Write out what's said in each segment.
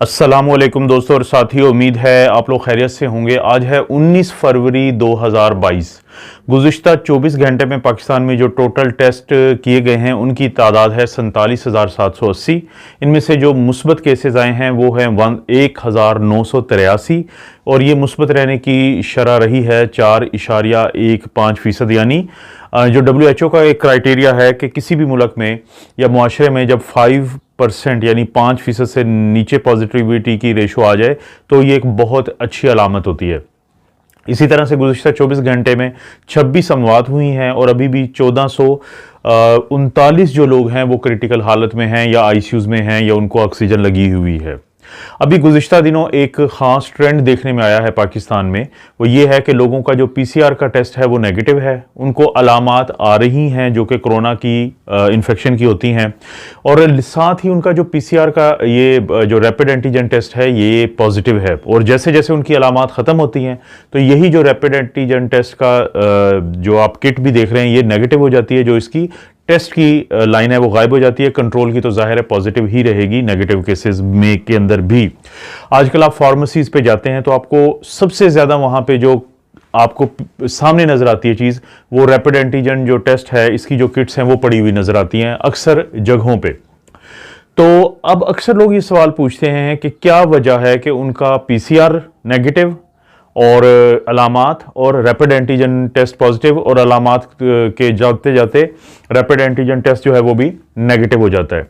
अस्सलामुअलैकुम दोस्तों और साथियों, उम्मीद है आप लोग खैरियत से होंगे। आज है 19 फरवरी 2022। गुज़िश्ता 24 घंटे में पाकिस्तान में जो टोटल टेस्ट किए गए हैं उनकी तादाद है 47,780। इनमें से जो मुस्बत केसेस आए हैं वो हैं 1,983 और ये मुस्बत रहने की शरह रही है 4.15%। यानी जो WHO का एक क्राइटेरिया है कि किसी भी मुल्क में या मुआशरे में जब 5% यानी 5% से नीचे पॉजिटिविटी की रेशो आ जाए तो ये एक बहुत अच्छी अलामत होती है। इसी तरह से गुज़िश्ता 24 घंटे में 26 अमवात हुई हैं और अभी भी 1439 जो लोग हैं वो क्रिटिकल हालत में हैं या ICUs में हैं या उनको ऑक्सीजन लगी हुई है। अभी गुज़िश्ता दिनों एक ख़ास ट्रेंड देखने में आया है पाकिस्तान में, वो ये है कि लोगों का जो PCR का टेस्ट है वो नेगेटिव है, उनको अलामात आ रही हैं जो कि कोरोना की इन्फेक्शन की होती हैं और साथ ही उनका जो PCR का ये जो रैपिड एंटीजन टेस्ट है ये पॉजिटिव है। और जैसे जैसे उनकी अलामात ख़त्म होती हैं तो यही जो रैपिड एंटीजन टेस्ट का जो आप किट भी देख रहे हैं ये नेगेटिव हो जाती है, जो इसकी टेस्ट की लाइन है वो गायब हो जाती है। कंट्रोल की तो जाहिर है पॉजिटिव ही रहेगी नेगेटिव केसेस में के अंदर भी। आजकल आप फार्मेसीज पे जाते हैं तो आपको सबसे ज़्यादा वहाँ पे जो आपको सामने नज़र आती है चीज़ वो रैपिड एंटीजन जो टेस्ट है इसकी जो किट्स हैं वो पड़ी हुई नज़र आती हैं अक्सर जगहों पे। तो अब अक्सर लोग ये सवाल पूछते हैं कि क्या वजह है कि उनका PCR नेगेटिव और अलामात और रैपिड एंटीजन टेस्ट पॉजिटिव और अलामात के जाते जाते रैपिड एंटीजन टेस्ट जो है वो भी नेगेटिव हो जाता है।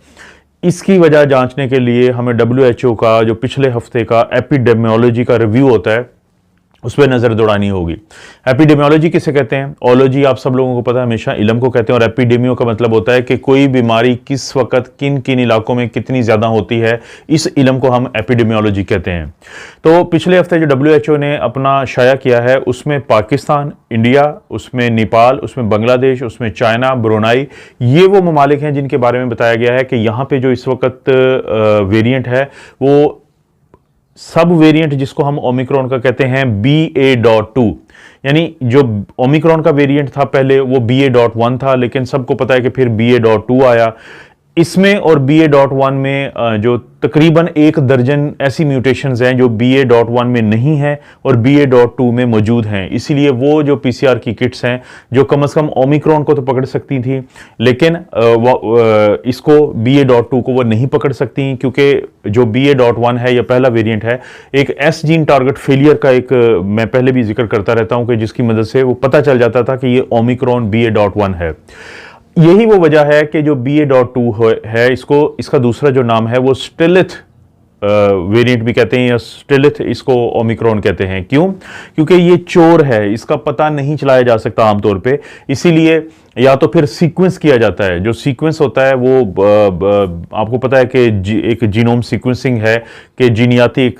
इसकी वजह जांचने के लिए हमें WHO का जो पिछले हफ्ते का एपिडेमियोलॉजी का रिव्यू होता है उस पर नज़र दौड़ानी होगी। एपिडेमियोलॉजी किसे कहते हैं? ओलॉजी आप सब लोगों को पता है, हमेशा इल्म को कहते हैं। और एपिडेमियो का मतलब होता है कि कोई बीमारी किस वक्त किन किन इलाकों में कितनी ज़्यादा होती है, इस इल्म को हम एपिडेमियोलॉजी कहते हैं। तो पिछले हफ्ते जो WHO ने अपना शाया किया है उसमें पाकिस्तान, इंडिया, उसमें नेपाल, उसमें बांग्लादेश, उसमें चाइना, ब्रुनाई, ये वो ममालिक हैं जिनके बारे में बताया गया है कि यहाँ पे जो इस वक्त वेरिएंट है वो सब वेरिएंट जिसको हम ओमिक्रॉन का कहते हैं BA.2, यानी जो ओमिक्रॉन का वेरिएंट था पहले वो BA.1 था, लेकिन सबको पता है कि फिर BA.2 आया। इसमें और BA.1 में जो तकरीबन 1 दर्जन ऐसी म्यूटेशंस हैं जो BA.1 में नहीं हैं और BA.2 में मौजूद हैं। इसीलिए वो जो PCR की किट्स हैं जो कम से कम ओमिक्रॉन को तो पकड़ सकती थी लेकिन इसको BA.2 को वो नहीं पकड़ सकती, क्योंकि जो BA.1 है या पहला वेरिएंट है एक S जीन टारगेट फेलियर का एक मैं पहले भी जिक्र करता रहता हूं कि जिसकी मदद से वो पता चल जाता था कि ये ओमिक्रॉन BA.1 है। यही वो वजह है कि जो BA.2 है इसका दूसरा जो नाम है वो स्टेलिथ वेरिएंट भी कहते हैं या स्टेलिथ इसको ओमिक्रॉन कहते हैं। क्यों? क्योंकि ये चोर है, इसका पता नहीं चलाया जा सकता आमतौर पे, इसीलिए या तो फिर सीक्वेंस किया जाता है। जो सीक्वेंस होता है वो आपको पता है कि एक जीनोम सीक्वेंसिंग है कि जीनियाती एक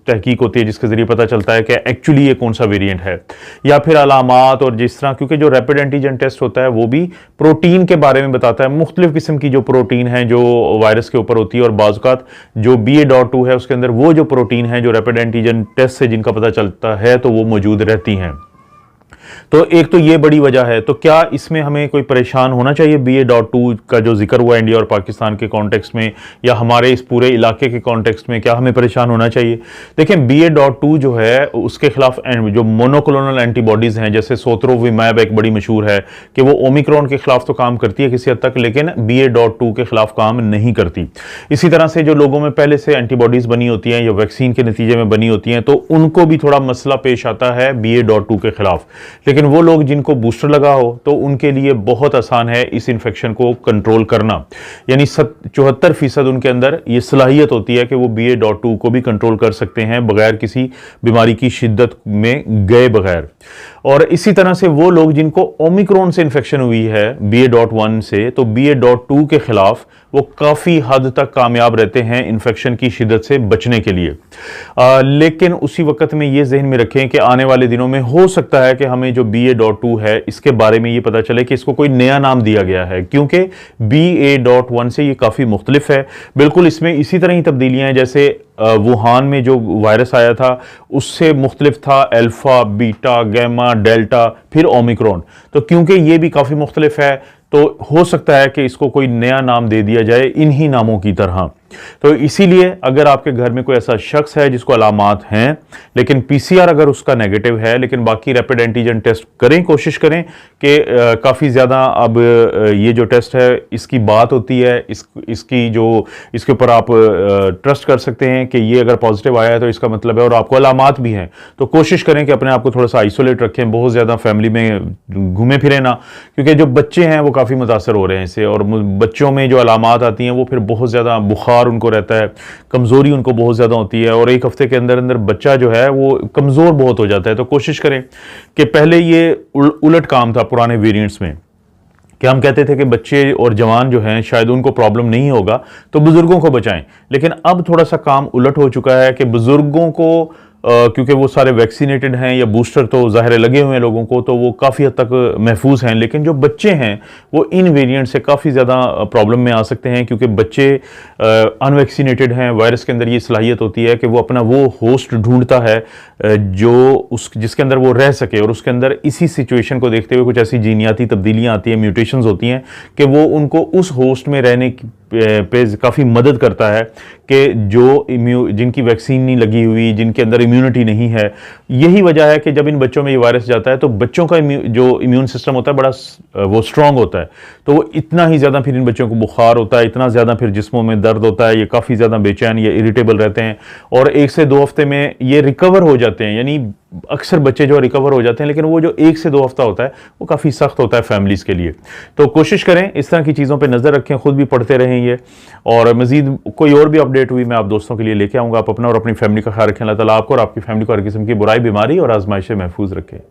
तहकीक होती है जिसके जरिए पता चलता है कि एक्चुअली ये कौन सा वेरिएंट है, या फिर अलामात और जिस तरह, क्योंकि जो रैपिड एंटीजन टेस्ट होता है वो भी प्रोटीन के बारे में बताता है, मुख्तलिफ किस्म की जो प्रोटीन है जो वायरस के ऊपर होती है और बाज़-औक़ात जो BA.2 है उसके अंदर वो जो प्रोटीन है जो रैपिड एंटीजन टेस्ट से जिनका पता चलता है तो वो मौजूद रहती हैं। तो एक तो ये बड़ी वजह है। तो क्या इसमें हमें कोई परेशान होना चाहिए? BA.2 का जो जिक्र हुआ इंडिया और पाकिस्तान के कॉन्टेक्स्ट में या हमारे इस पूरे इलाके के कॉन्टेक्स्ट में, क्या हमें परेशान होना चाहिए? देखें, BA.2 जो है उसके खिलाफ जो मोनोक्लोनल एंटीबॉडीज हैं जैसे सोत्रोविमैब एक बड़ी मशहूर है कि वो ओमिक्रॉन के खिलाफ तो काम करती है किसी हद तक, लेकिन BA.2 के खिलाफ काम नहीं करती। इसी तरह से जो लोगों में पहले से एंटीबॉडीज बनी होती हैं या वैक्सीन के नतीजे में बनी होती हैं तो उनको भी थोड़ा मसला पेश आता है BA.2 के खिलाफ। लेकिन वो लोग जिनको बूस्टर लगा हो तो उनके लिए बहुत आसान है इस इन्फेक्शन को कंट्रोल करना, यानी 74% उनके अंदर ये सलाहियत होती है कि वो BA.2 को भी कंट्रोल कर सकते हैं बगैर किसी बीमारी की शिद्दत में गए बगैर। और इसी तरह से वो लोग जिनको ओमिक्रॉन से इन्फेक्शन हुई है BA.1 से, तो BA.2 के खिलाफ वो काफ़ी हद तक कामयाब रहते हैं इन्फेक्शन की शिद्दत से बचने के लिए। लेकिन उसी वक्त में ये जहन में रखें कि आने वाले दिनों में हो सकता है कि हमें जो BA.2 है इसके बारे में ये पता चले कि इसको कोई नया नाम दिया गया है, क्योंकि BA.1 से ये काफ़ी मुख्तलिफ है। बिल्कुल इसमें इसी तरह ही तब्दीलियाँ हैं जैसे वुहान में जो वायरस आया था उससे मुख्तलिफ था अल्फा, बीटा, गैमा, डेल्टा, फिर ओमिक्रॉन। तो क्योंकि ये भी काफ़ी मुख्तलिफ है तो हो सकता है कि इसको कोई नया नाम दे दिया जाए इन्हीं नामों की तरह। तो इसीलिए अगर आपके घर में कोई ऐसा शख्स है जिसको अलामात हैं लेकिन पीसीआर अगर उसका नेगेटिव है लेकिन बाकी रैपिड एंटीजन टेस्ट करें, कोशिश करें कि काफ़ी ज़्यादा अब ये जो टेस्ट है इसकी बात होती है, इसके ऊपर आप ट्रस्ट कर सकते हैं कि ये अगर पॉजिटिव आया है तो इसका मतलब है और आपको अलामात भी हैं, तो कोशिश करें कि अपने आप को थोड़ा सा आइसोलेट रखें, बहुत ज़्यादा फैमिली में घूमे फिरे ना, क्योंकि जो बच्चे हैं वो काफ़ी मुतासर हो रहे हैं इससे। और बच्चों में जो अलामात आती हैं वो फिर बहुत ज़्यादा बुखार उनको रहता है, कमज़ोरी उनको बहुत ज़्यादा होती है और एक हफ्ते के अंदर अंदर बच्चा जो है वो कमज़ोर बहुत हो जाता है। तो कोशिश करें कि पहले ये उलट काम था पुराने वेरिएंट्स में कि हम कहते थे कि बच्चे और जवान जो हैं शायद उनको प्रॉब्लम नहीं होगा तो बुजुर्गों को बचाएं, लेकिन अब थोड़ा सा काम उलट हो चुका है कि बुजुर्गों को क्योंकि वो सारे वैक्सीनेटेड हैं या बूस्टर तो ज़ाहिर लगे हुए हैं लोगों को, तो वो काफ़ी हद तक महफूज हैं, लेकिन जो बच्चे हैं वो इन वेरिएंट से काफ़ी ज़्यादा प्रॉब्लम में आ सकते हैं क्योंकि बच्चे अनवैक्सीनेटेड हैं। वायरस के अंदर ये सलाहियत होती है कि वो अपना वो होस्ट ढूंढता है जो जिसके अंदर वो रह सके, और उसके अंदर इसी सिचुएशन को देखते हुए कुछ ऐसी जीनियाती तब्दीलियाँ आती हैं, म्यूटेशंस होती हैं कि वो उनको उस होस्ट में रहने पे काफ़ी मदद करता है कि जिनकी वैक्सीन नहीं लगी हुई, जिनके अंदर इम्यूनिटी नहीं है। यही वजह है कि जब इन बच्चों में ये वायरस जाता है तो बच्चों का जो इम्यून सिस्टम होता है बड़ा वो स्ट्रांग होता है, तो वो इतना ही ज़्यादा फिर इन बच्चों को बुखार होता है, इतना ज़्यादा फिर जिस्मों में दर्द होता है, ये काफ़ी ज़्यादा बेचैन या इरिटेबल रहते हैं और 1 से 2 हफ्ते में ये रिकवर हो जाते हैं। यानी अक्सर बच्चे जो रिकवर हो जाते हैं, लेकिन वो जो 1 से 2 हफ्ता होता है वो काफ़ी सख्त होता है फैमिलीज़ के लिए। तो कोशिश करें इस तरह की चीज़ों पे नज़र रखें, खुद भी पढ़ते रहें ये, और मज़ीद कोई और भी अपडेट हुई मैं आप दोस्तों के लिए लेके आऊँगा। आप अपना और अपनी फैमिली का ख्याल रखें। अल्लाह ताला आपको और आपकी फैमिली को हर किस्म की बुराई, बीमारी और आजमाइश से महफूज रखें।